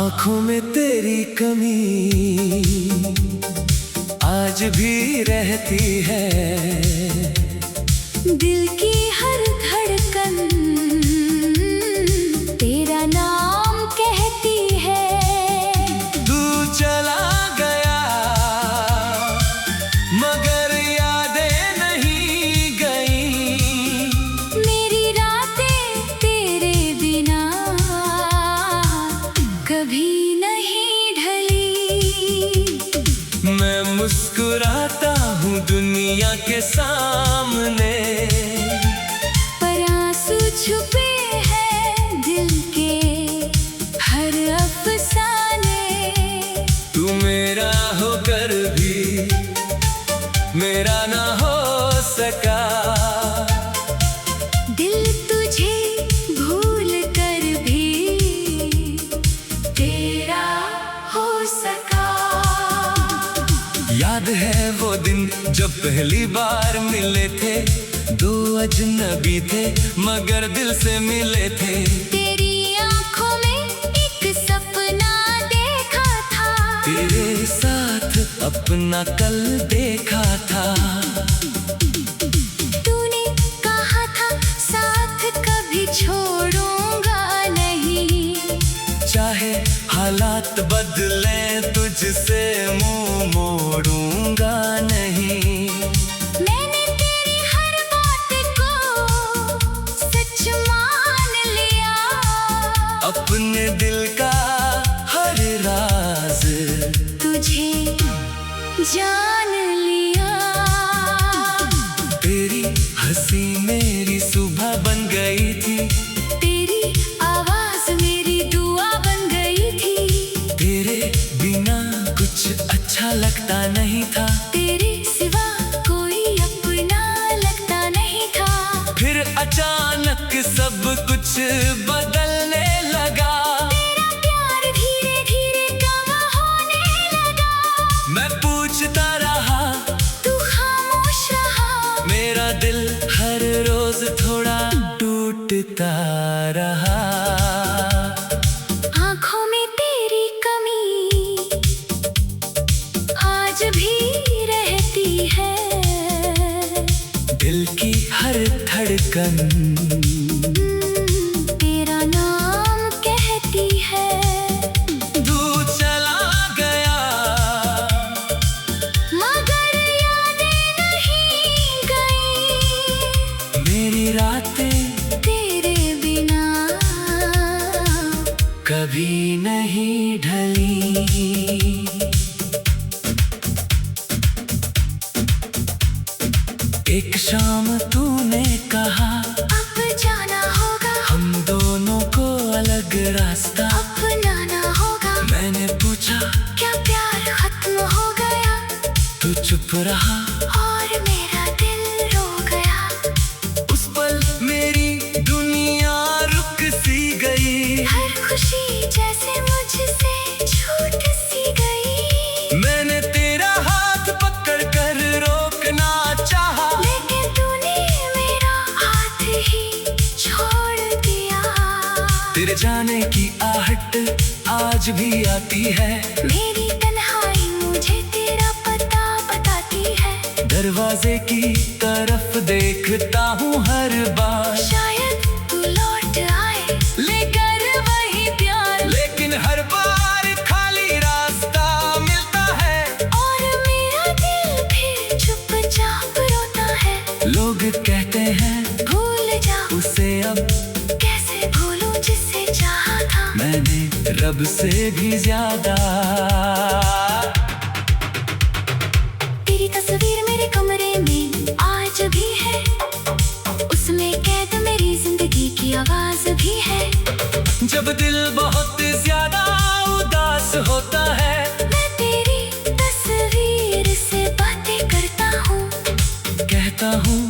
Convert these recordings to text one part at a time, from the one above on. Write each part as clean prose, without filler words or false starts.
आँखों में तेरी कमी आज भी रहती है। दिल की हर धड़कन तेरा नाम कहती है। तू चला गया मगर यादें नहीं गई। मेरी रातें तेरे बिना कभी नहीं ढली। मैं मुस्कुराता हूँ दुनिया के सामने, पर आंसू छुपे हैं दिल के हर अफसाने। तू मेरा होकर भी मेरा ना हो सका। दिल तुझे भूल कर भी तेरा हो सका। याद है वो दिन जब पहली बार मिले थे, दो अजनबी थे मगर दिल से मिले थे। तेरी आंखों में एक सपना देखा था, तेरे साथ अपना कल देखा था। तूने कहा था साथ कभी छोड़ूंगा नहीं। चाहे हालात बदले तुझसे मुंह मोड़ूंगा नहीं। मैंने तेरी हर बात को सच मान लिया। अपने दिल का हर राज तुझे जान लिया। तेरी हंसी मेरी सुबह बन गई थी, तेरी आवाज मेरी दुआ बन गई थी। तेरे बिना कुछ अच्छा लगता नहीं था। तेरे सिवा कोई अपना लगता नहीं था। फिर अचानक सब कुछ बदलने लगा। तेरा प्यार धीरे धीरे कम होने लगा। मैं पूछता रहा, तू खामोश रहा। मेरा दिल हर रोज थोड़ा टूटता रहा। आँखों में तेरी कमी आज भी रहती है। दिल की हर धड़कन तेरा नाम कहती है। तू चला गया मगर यादें नहीं गई। मेरी रातें तेरे बिना कभी नहीं ढली। एक शाम तूने कहा अब जाना होगा, हम दोनों को अलग रास्ता। अपनाना होगा। मैंने पूछा क्या प्यार खत्म हो गया? तू चुप रहा। और मेरा दिल रो गया। उस पल मेरी दुनिया रुक सी गई। हर खुशी जैसे मुझसे छूट सी गई। मैंने तेरा हाथ पकड़ कर रोकना चाहा, लेकिन तूने मेरा हाथ ही छोड़ दिया। तेरे जाने की आहट आज भी आती है। मेरी तन्हाई मुझे तेरा पता बताती है। दरवाजे की तरफ देखता हूँ हर बार, शायद तू लौट आए लेकर वही प्यार। लेकिन हर बार खाली रास्ता मिलता है। और मेरा दिल फिर चुपचाप रोता है। लोग कहते हैं भूल जा उसे अब, कैसे भूलूं जिसे चाहा था। मैंने रब से भी ज्यादा। तेरी तस्वीर मेरे कमरे में आज भी है। उसमें कैद मेरी जिंदगी की आवाज भी है। जब दिल बहुत ज्यादा उदास होता है, मैं तेरी तस्वीर से बातें करता हूँ। कहता हूँ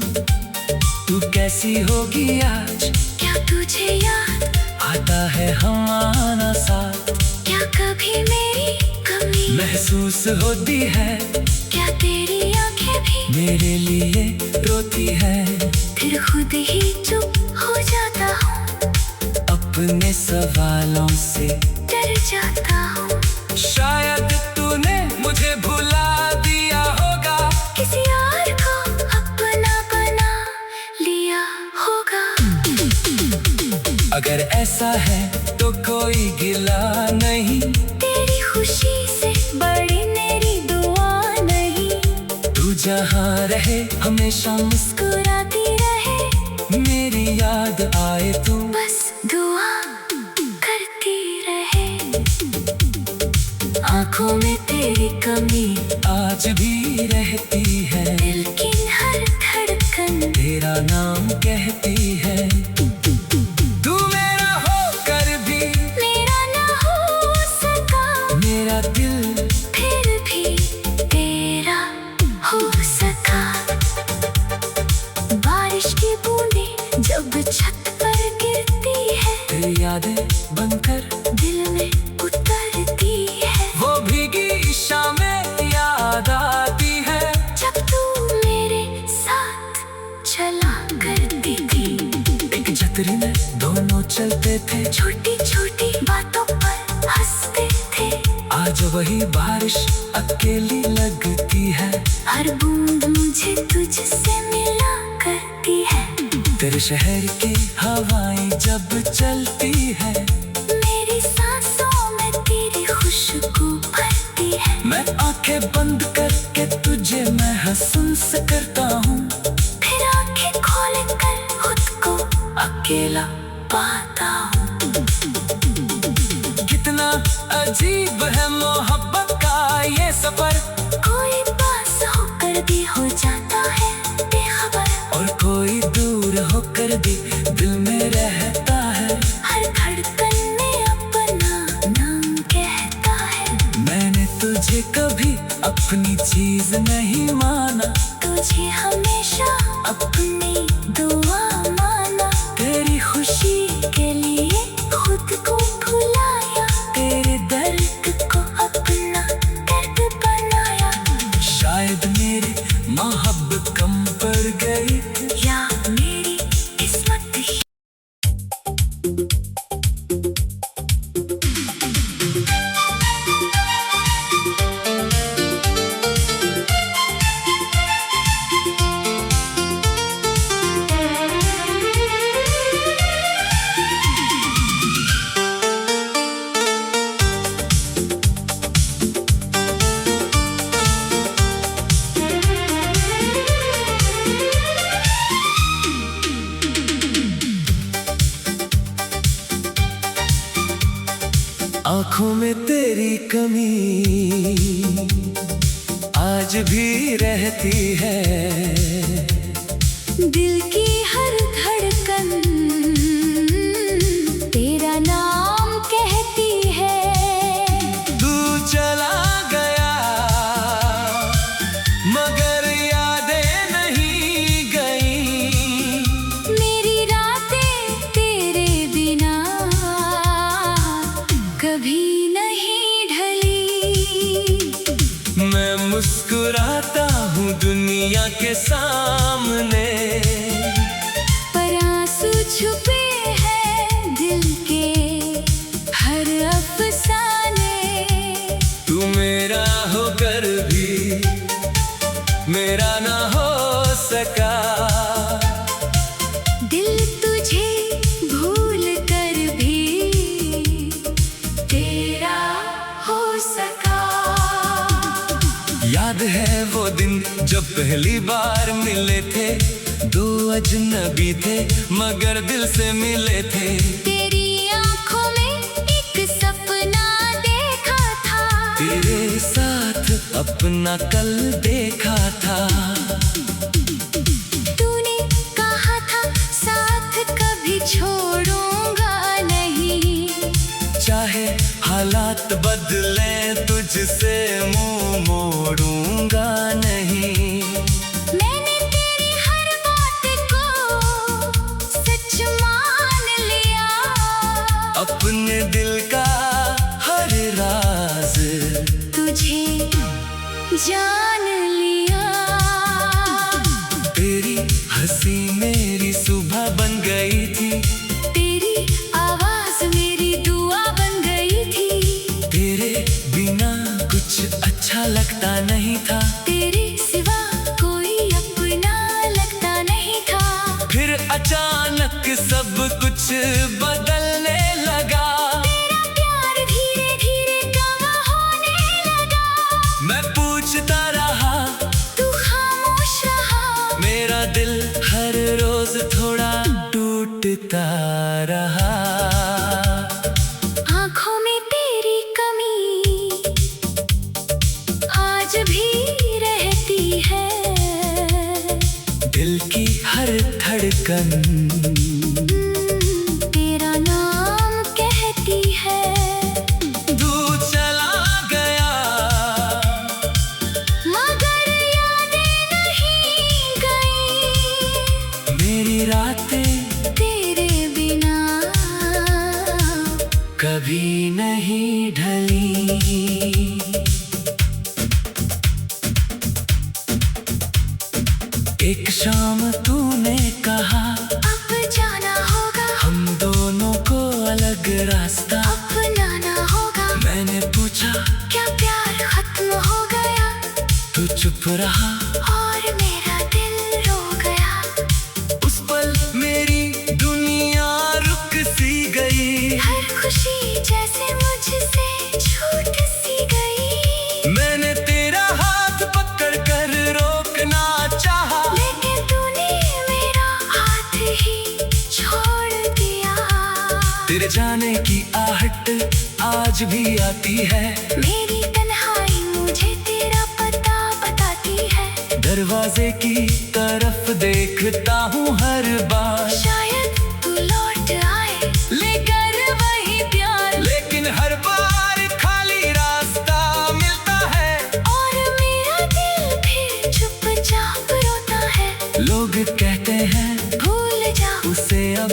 तू कैसी होगी आज। क्या तुझे याद आता है हमारा साथ, क्या कभी मेरी कमी महसूस होती है। क्या तेरी आंखें भी मेरे लिए रोती है। फिर खुद ही चुप हो जाता हूँ। अपने सवालों से डर जाता हूँ। शायद तूने मुझे भुला दिया होगा, किसी और को अपना बना लिया होगा। अगर ऐसा है तो कोई गिला नहीं, तेरी खुशी से बड़ी मेरी दुआ नहीं। तू जहाँ रहे हमेशा मुस्कुराती रहे, मेरी याद आए तू बस दुआ करती रहे। आँखों में तेरी कमी आज भी रहती है, दिल की हर धड़कन तेरा नाम कहती है। तू मेरा होकर भी मेरा ना हो सका, मेरा दिल फिर भी तेरा हो सका। बारिश की बूंदें जब छत पर गिरती है, तेरी यादें बनकर दिल में उतरती है। वो भीगी शामें याद आती है, जब तू मेरे साथ चला करती थी। एक छतरी में दोनों चलते थे, छोटी छोटी बातों पर हंसते थे। आज वही बारिश अकेली लगती है, हर बूंद मुझे तुझसे मिला करती है। तेरे शहर की हवाएं जब चलती है, मेरी सांसों में तेरी खुशबू भरती है। मैं आंखें बंद करके तुझे महसूस करता हूँ, फिर आंखें खोल कर खुद को अकेला पाता हूँ। कितना अजीब है मोहब्बत का ये सफर, कोई पास होकर भी हो जाता है बेखबर। और कोई दूर होकर भी दिल में रहता है। हर धड़कन में अपना नाम कहता है। मैंने तुझे कभी अपनी चीज नहीं माना, तुझे हमेशा अपनी दुआ माना। तेरी खुशी के लिए खुद को भुलाया, तेरे दर्द को अपना दर्द बनाया। शायद मेरी मोहब्बत कम पड़ गई, या मेरी किस्मत ही। आँखों में तेरी कमी आज भी रहती है, दिल की हर धड़कन तेरा नाम कहती है। तू चला गया मगर यादें नहीं गई, मेरी रातें तेरे बिना कभी नहीं ढली। मैं मुस्कुराता हूँ दुनिया के सामने, पर आंसू छुपे हैं दिल के हर अफसाने। तू मेरा होकर भी मेरा ना हो सका, दिल तुझे भूल कर भी तेरा हो सका। याद है वो दिन जब पहली बार मिले थे, दो अजनबी थे मगर दिल से मिले थे। तेरी आंखों में एक सपना देखा था, तेरे साथ अपना कल देखा था। तूने कहा था साथ कभी छोड़ूंगा नहीं, चाहे हालात बदले तुझसे मुंह मोड़ूंगा नहीं। मैंने तेरी हर बात को सच मान लिया, अपने दिल का हर राज तुझे जान लिया। तेरी हंसी मेरी सुबह बन गई थी, तेरी आवाज मेरी दुआ बन गई थी। नहीं था, तेरे सिवा कोई अपना लगता नहीं था। फिर अचानक सब कुछ बदलने लगा। तेरा प्यार धीरे धीरे कम होने लगा। मैं पूछता रहा, तू खामोश रहा। मेरा दिल हर रोज थोड़ा टूटता रहा। आँखों में तेरी कमी आज भी रहती है। दिल की हर धड़कन तेरा नाम कहती है। तू चला गया, मगर यादें नहीं गई। मेरी रातें तेरे बिना कभी नहीं ढली। एक शाम तूने कहा, अब जाना होगा। हम दोनों को अलग रास्ता अपनाना होगा। मैंने पूछा, क्या प्यार खत्म हो गया? तू चुप रहा। और मेरा दिल रो गया। उस पल मेरी दुनिया रुक सी गई। हर खुशी जैसे मुझसे छूट सी गई। मैंने तेरा हाथ पकड़ कर रोकना चाहा, लेकिन तूने मेरा हाथ ही छोड़ दिया। तेरे जाने की आहट आज भी आती है। मेरी तन्हाई मुझे तेरा पता बताती है। दरवाजे की तरफ देखता हूँ हर बार, शायद तू लौट आए लेकर वही प्यार। लेकिन हर बार खाली रास्ता मिलता है। और मेरा दिल फिर चुपचाप रोता है। लोग कहते हैं भूल जा उसे अब,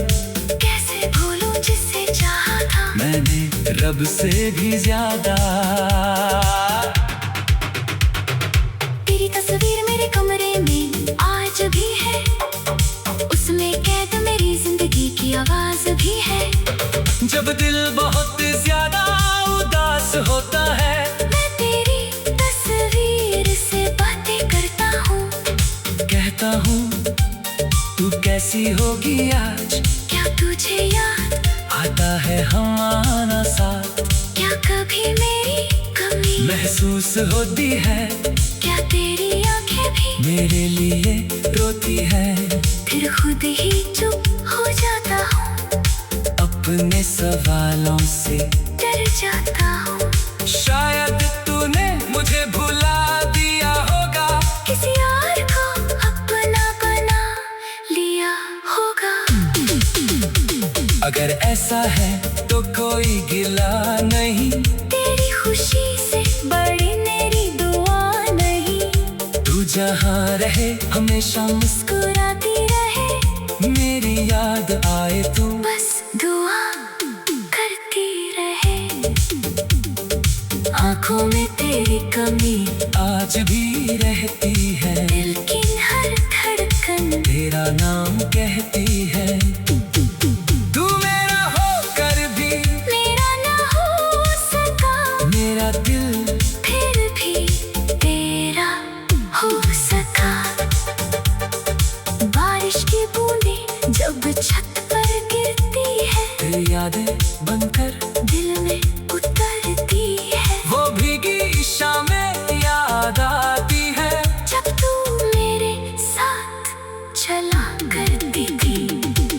कैसे भूलूं जिसे चाहा था। मैंने रब से भी ज्यादा। तेरी तस्वीर मेरे कमरे में आज भी है। उसमें कैद मेरी जिंदगी की आवाज भी है। जब दिल बहुत ज्यादा उदास होता है, मैं तेरी तस्वीर से बातें करता हूँ। कहता हूँ तू कैसी होगी आज। क्या तुझे याद आता है हमारा साथ, क्या कभी मेरी कमी महसूस होती है। क्या तेरी आंखें भी मेरे लिए रोती है। फिर खुद ही चुप हो जाता हूँ। अपने सवालों से डर जाता हूँ। शायद तूने मुझे भुला दिया होगा, किसी और को अपना बना लिया होगा। अगर ऐसा है तो कोई गिला नहीं। तेरी खुशी से बड़ी मेरी दुआ नहीं। तू जहाँ रहे हमेशा मुस्कुराती रहे। मेरी याद आए तू बस दुआ करती रहे। आँखों में तेरी कमी आज भी रहती है। दिल की हर धड़कन तेरा नाम कहती है। तू मेरा होकर भी मेरा ना हो सका। मेरा दिल फिर भी तेरा हो सका। बारिश की बूंदें जब छत पर गिरती है, तेरी यादें बनकर दिल में उतरती है। वो भीगी शामें याद आती है। जब तू मेरे साथ चला करती थी,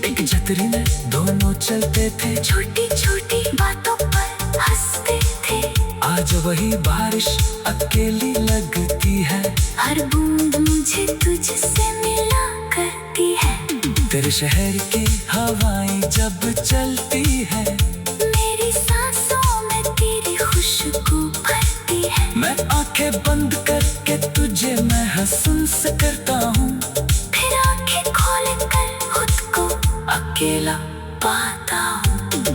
एक छतरी में दोनों चलते थे। छोटी छोटी बातों पर हंसते थे। आज वही बारिश अकेली लगती है। हर बूंद मुझे तुझसे मिला करती है। तेरे शहर की हवाएं जब चलती है, मेरी सांसों में तेरी खुशबू भरती है। मैं आंखें बंद करके तुझे महसूस करता हूँ। फिर आंखें खोल कर खुद को अकेला पाता हूँ।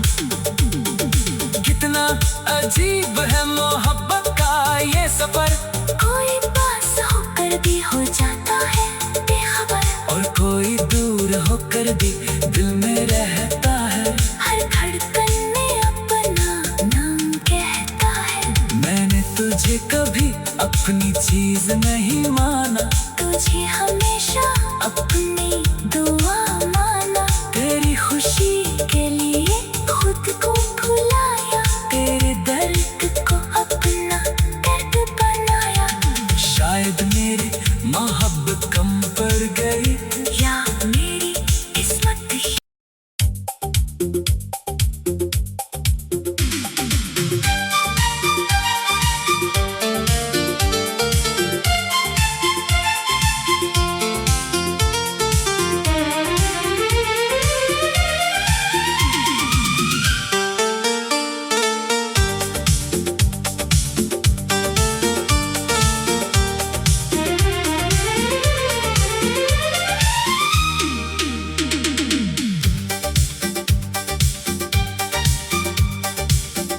कितना अजीब है मोहब्बत का ये सफर। कोई पास होकर भी हो जाता है बेखबर। और कोई दूर होकर भी दिल में रहता है। हर धड़कन में अपना नाम कहता है। मैंने तुझे कभी अपनी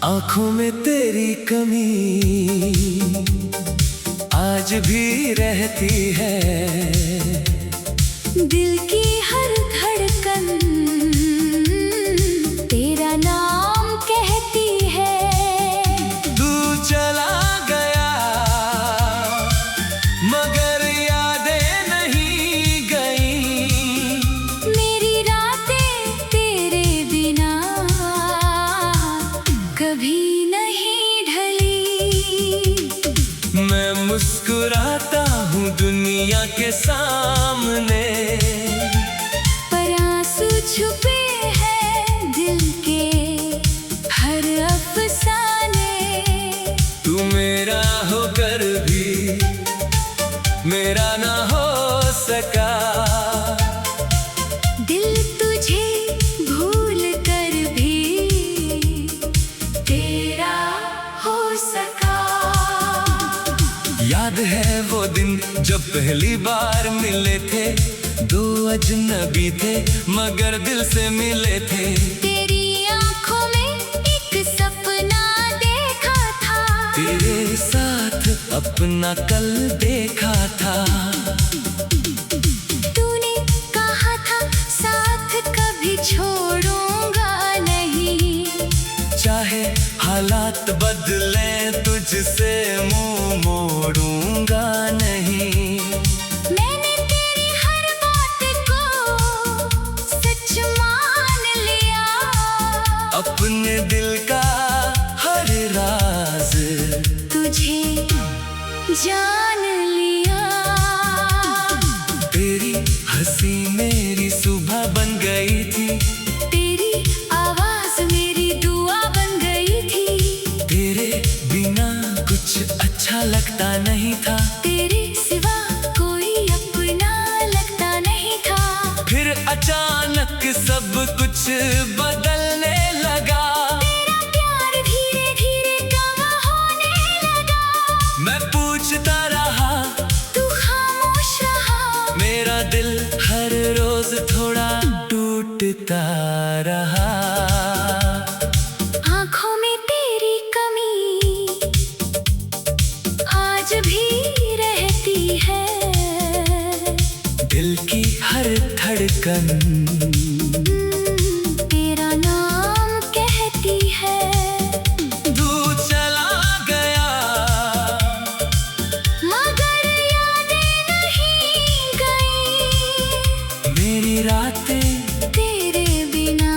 आंखों में तेरी कमी आज भी रहती है, दिल की हर धड़कन तेरा नाम कहती है। तू चला गया मगर यादें नहीं गई, मेरी रातें तेरे बिना कभी नहीं ढली। मैं मुस्कुराता हूँ दुनिया के सामने, पर आंसू छुपे हैं दिल के हर अफसाने। तू मेरा होकर भी मेरा ना हो सका, दिल तुझे भूल कर भी तेरा हो सका। याद है वो दिन जब पहली बार मिले थे, दो अजनबी थे मगर दिल से मिले थे। तेरी आंखों में एक सपना देखा था, तेरे साथ अपना कल देखा था। तूने कहा था साथ कभी छोड़ूंगा नहीं, चाहे हालात बदले तुझसे मुंह मोड़ूंगा नहीं। मैंने तेरी हर बात को सच मान लिया, अपने दिल का हर राज तुझे जान लिया। तेरी हंसी मेरी सुबह बन गई थी, तेरी आवाज मेरी दुआ बन गई थी, तेरे बिना कुछ अच्छा लगता नहीं था, तेरे सिवा कोई अपना लगता नहीं था। फिर अचानक सब कुछ बदलने लगा। तेरा प्यार धीरे धीरे कम होने लगा, मैं पूछता रहा तू खामोश रहा, मेरा दिल हर रोज थोड़ा टूटता रहा। आंखों में तेरी कमी आज भी रहती है, दिल की हर धड़कन तेरा नाम कहती है। तू चला गया मगर यादें नहीं गई, मेरी रातें तेरे बिना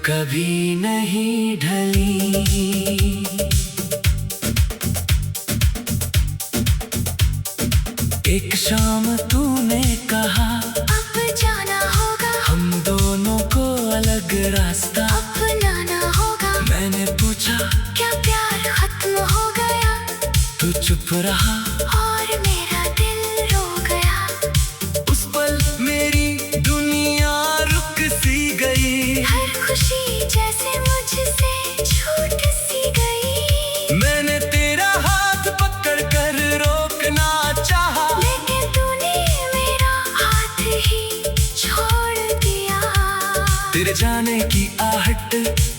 कभी नहीं ढली। एक शाम तूने कहा अब जाना होगा, हम दोनों को अलग रास्ता। अपनाना होगा। मैंने पूछा क्या प्यार खत्म हो गया, तू चुप रहा, और मेरा दिल रो गया। उस पल मेरी दुनिया रुक सी गई, हर खुशी जैसे मुझसे छूट सी गई। मैंने तेरा हाथ पकड़ कर रोकना चाहा, लेकिन तूने मेरा हाथ ही छोड़ दिया। तेरे जाने की आहट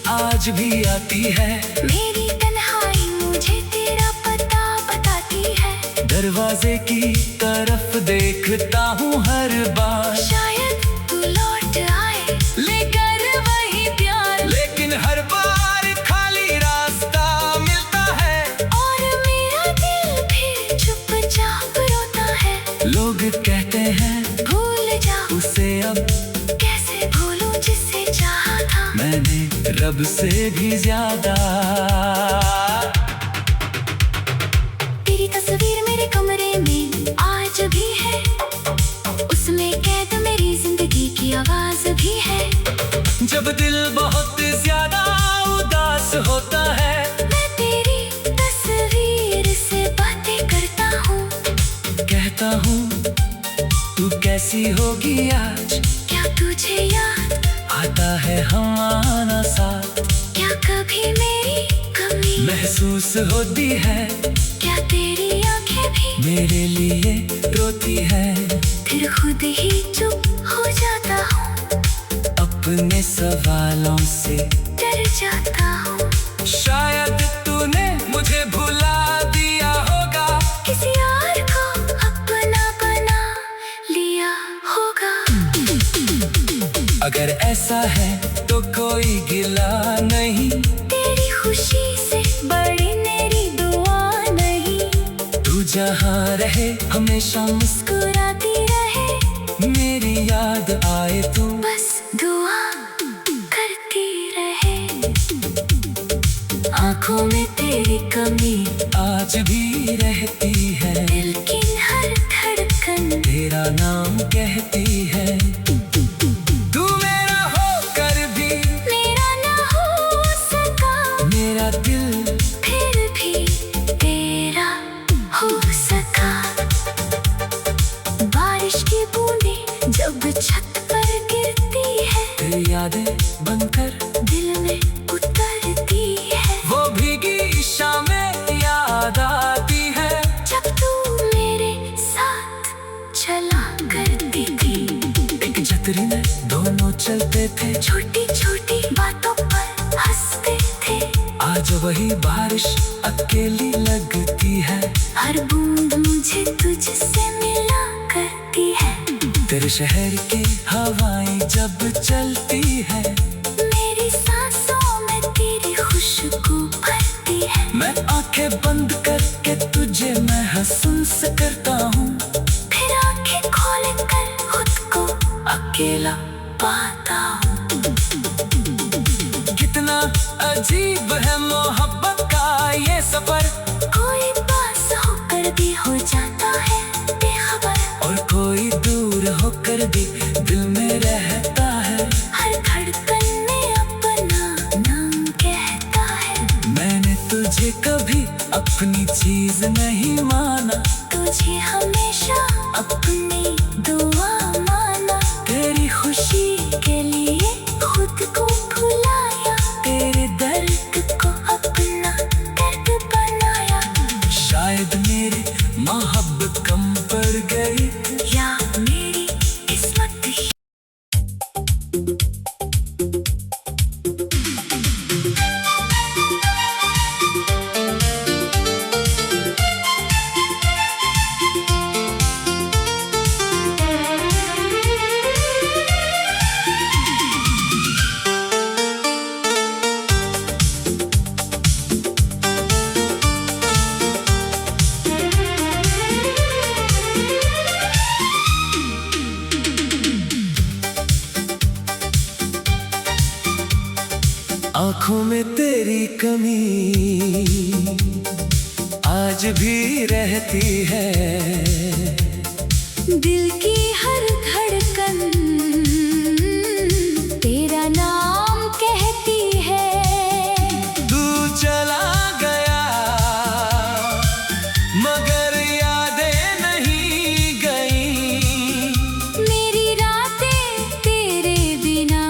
आज भी आती है, मेरी तन्हाई मुझे तेरा पता बताती है। दरवाजे की तरफ देखता हूँ हर बार, शायद तू लौट आए लेकर वही प्यार, लेकिन हर बार खाली रास्ता मिलता है, और मेरा दिल फिर चुपचाप रोता है। लोग कहते हैं भूल जा उसे अब, कैसे भूलूं जिसे चाहा था। मैंने रब से भी ज्यादा। तेरी तस्वीर मेरे कमरे में आज भी है, उसमें कैद मेरी जिंदगी की आवाज भी है। जब दिल बहुत ज्यादा उदास होता है, मैं तेरी तस्वीर से बातें करता हूँ, कहता हूँ तू कैसी होगी आज। क्या तुझे याद आता है हमारा साथ, क्या कभी मेरी कमी महसूस होती है, क्या तेरी आंखें भी मेरे लिए रोती है। फिर खुद ही चुप हो जाता हूँ, अपने सवालों से डर जाता हूँ। शायद तूने मुझे भुला दिया होगा, किसी और को अपना बना लिया होगा। अगर ऐसा है तो कोई गिला नहीं, तेरी खुशी से बड़ी मेरी दुआ नहीं। तू जहाँ रहे हमेशा मुस्कुराती रहे, मेरी याद आए तू बस दुआ करती रहे। आँखों में तेरी कमी आज भी रहती है, दिल की हर धड़कन तेरा नाम कहती है। तू मेरा होकर भी मेरा ना हो सका, मेरा दिल फिर भी तेरा हो सका। बारिश की बूंदें जब छत पर गिरती है, तेरी यादें बनकर दिल में उतरती है। वो भीगी शामें याद आती है, जब तू मेरे साथ चला करती थी। एक छतरी में दोनों चलते थे, छोटी छोटी बातों पर हंसते थे। आज वही बारिश अकेली लगती है, हर बूंद मुझे तुझसे मिला करती है। तेरे शहर की हवाएं जब चलती है, मेरी सांसों में तेरी खुशबू भरती है। मैं आंखें बंद करके तुझे महसूस करता हूँ, फिर आंखें खोल कर खुद को अकेला पाता हूँ। कितना अजीब है मोहब्बत का ये सफर, कोई पास होकर भी हो जाता है बेखबर। और कोई दूर होकर भी दिल में रहता है। हर धड़कन में अपना नाम कहता है। मैंने तुझे कभी अपनी चीज नहीं माना, तुझे हमेशा अपनी दुआ माना। तेरी खुशी के लिए खुद को भुलाया, तेरे दर्द को अपना दर्द बनाया। शायद मेरी मोहब्बत कम पड़ गई, या मेरी किस्मत ही। आँखों में तेरी कमी आज भी रहती है, दिल की हर धड़कन तेरा नाम कहती है। तू चला गया मगर यादें नहीं गई, मेरी रातें तेरे बिना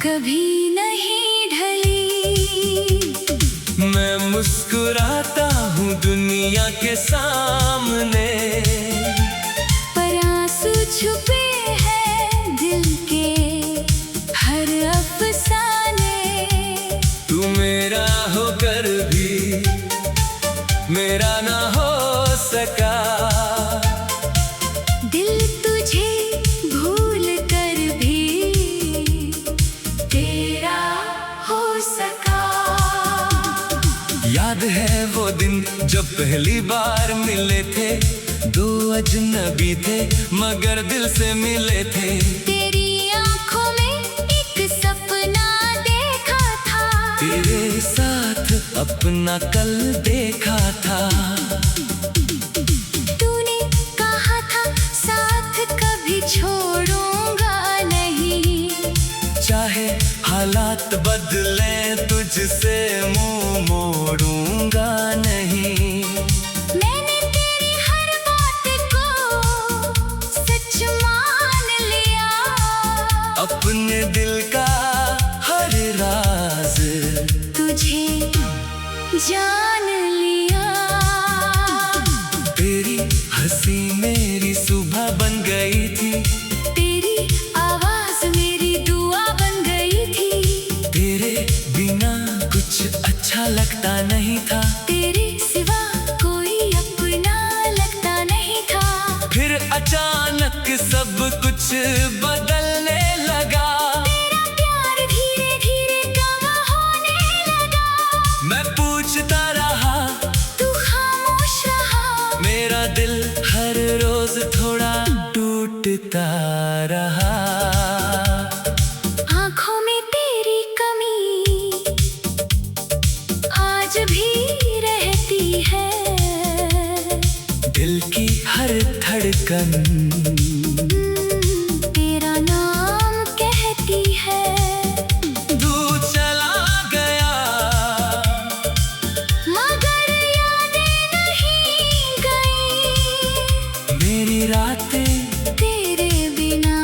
कभी नहीं ढली। मैं मुस्कुराता हूँ दुनिया के सामने, पर आंसू छुपे हैं दिल के हर अफसाने। तू मेरा होकर भी मेरा ना हो सका, दिल तुझे भूल कर भी तेरा हो सका। याद है वो दिन जब पहली बार मिले थे, दो अजनबी थे मगर दिल से मिले थे। तेरी आंखों में एक सपना देखा था, तेरे साथ अपना कल देखा था। तूने कहा था साथ कभी छोड़ूंगा नहीं, चाहे हालात बदले तुझसे मुंह मोड़ूंगा नहीं। मैंने तेरी हर बात को सच मान लिया, अपने दिल का हर राज तुझे जान लिया। तेरी हंसी मेरी सुबह बन गई थी, तेरी आवाज मेरी दुआ बन गई थी। नहीं था, तेरे सिवा कोई अपना लगता नहीं था। फिर अचानक सब कुछ बदलने लगा। तेरा प्यार धीरे धीरे कम होने लगा। मैं पूछता रहा, तू खामोश रहा। मेरा दिल हर रोज थोड़ा टूटता रहा। आँखों में तेरी कमी आज भी रहती है। दिल की हर धड़कन तेरा नाम कहती है। तू चला गया, मगर यादें नहीं गई। मेरी रातें तेरे बिना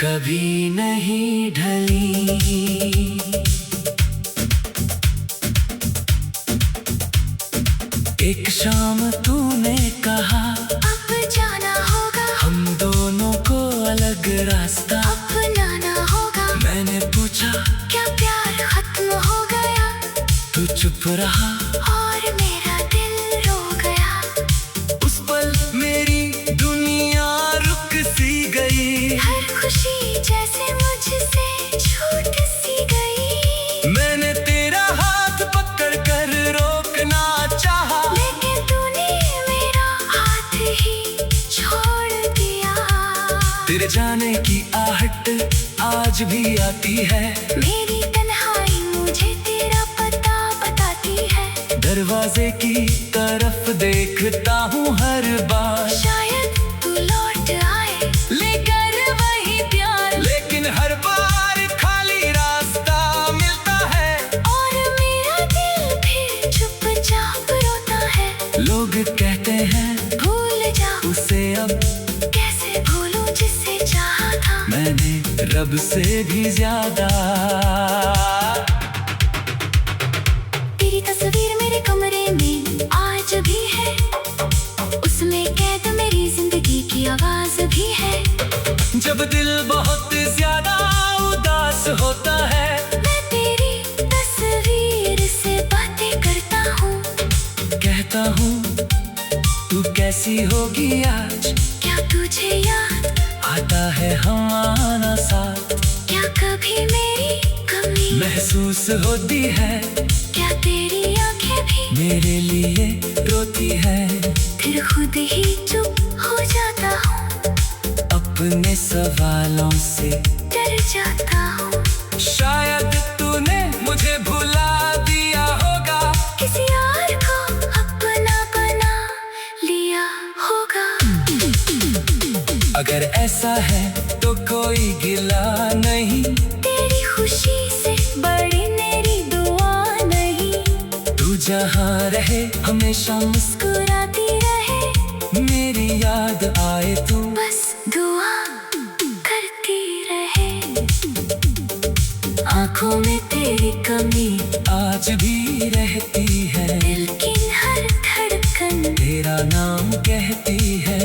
कभी नहीं ढली। एक शाम तूने कहा, अब जाना होगा। हम दोनों को अलग रास्ता अपनाना होगा। मैंने पूछा, क्या प्यार खत्म हो गया? तू चुप रहा। और मेरा दिल रो गया। उस पल मेरी दुनिया रुक सी गई। हर खुशी जैसे मुझसे छूट सी गई। मैंने तेरा हाथ पकड़ कर रोकना चाहा, लेकिन तूने मेरा हाथ ही छोड़ दिया। तेरे जाने की आहट आज भी आती है। मेरी तन्हाई मुझे तेरा पता बताती है। दरवाजे की तरफ देखता हूँ हर बार, शायद तू लौट आए लेकर वही प्यार। लेकिन हर बार खाली रास्ता मिलता है। और मेरा दिल फिर चुपचाप रोता है। लोग कहते हैं भूल जा उसे अब, कैसे भूलूं जिसे चाहा था। मैंने रब से भी ज्यादा। तेरी तस्वीर मेरे कमरे में आज भी है। उसमें कैद मेरी जिंदगी की आवाज भी है। जब दिल बहुत ज्यादा उदास होता है, मैं तेरी तस्वीर से बातें करता हूँ। कहता हूँ तू कैसी होगी आज। क्या तुझे याद आता है हमारा साथ, क्या कभी मेरी कमी महसूस होती है। क्या तेरी आंखें भी मेरे लिए रोती है। फिर खुद ही चुप हो जाता हूँ। अपने सवालों से डर जाता हूँ। शायद तूने मुझे भुला दिया होगा। किसी और को अपना बना लिया होगा। अगर ऐसा है तो कोई गिला नहीं। तेरी खुशी से बड़ी मेरी दुआ नहीं। तू जहाँ रहे हमेशा मुस्कुराती रहे। मेरी याद आए तू बस दुआ करती रहे। आँखों में तेरी कमी आज भी रहती है। दिल की हर धड़कन तेरा नाम कहती है।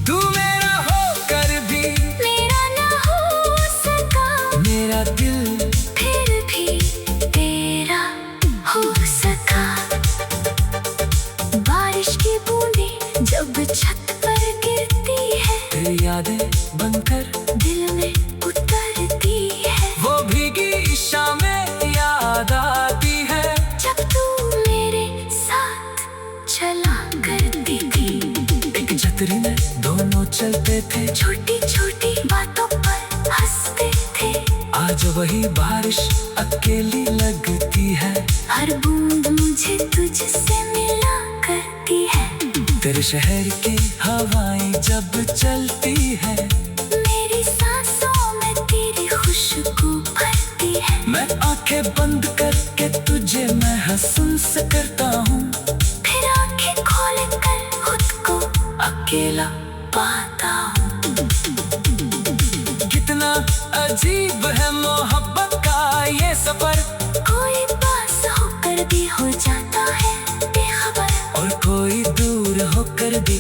तू मेरा होकर भी मेरा ना हो सका। मेरा दिल फिर भी तेरा हो सका। बारिश की बूंदें जब छत पर गिरती है, तेरी यादें बनकर दिल में उतरती है। वो भीगी शामें याद आती है। जब तू मेरे साथ चला करती थी, एक छतरी में दोनों चलते थे। छोटी छोटी बातों पर हंसते थे। आज वही बारिश अकेली लगती है। हर बूंद मुझे तुझसे मिला करती है। तेरे शहर की हवाएं जब चलती है, मेरी सांसों में तेरी खुशबू भरती है। मैं आंखें बंद करके तुझे महसूस करता हूँ। फिर आंखें खोल कर खुद को अकेला पाता हूँ। कितना अजीब है मोहब्बत का ये सफर। कोई पास होकर भी हो जाता है बेखबर। और कोई दूर होकर भी